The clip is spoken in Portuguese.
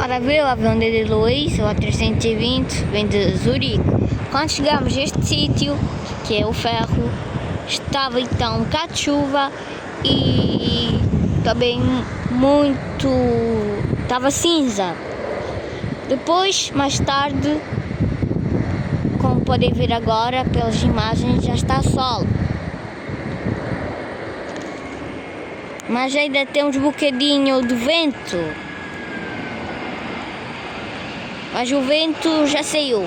para ver o avião de Luís, o A320, vem de Zurique. Quando chegamos a este sítio, que é o ferro, estava então um bocado de chuva e também estava cinza. Depois, mais tarde, como podem ver agora pelas imagens, já está sol. Mas ainda temos um bocadinho de vento. Mas o vento já saiu.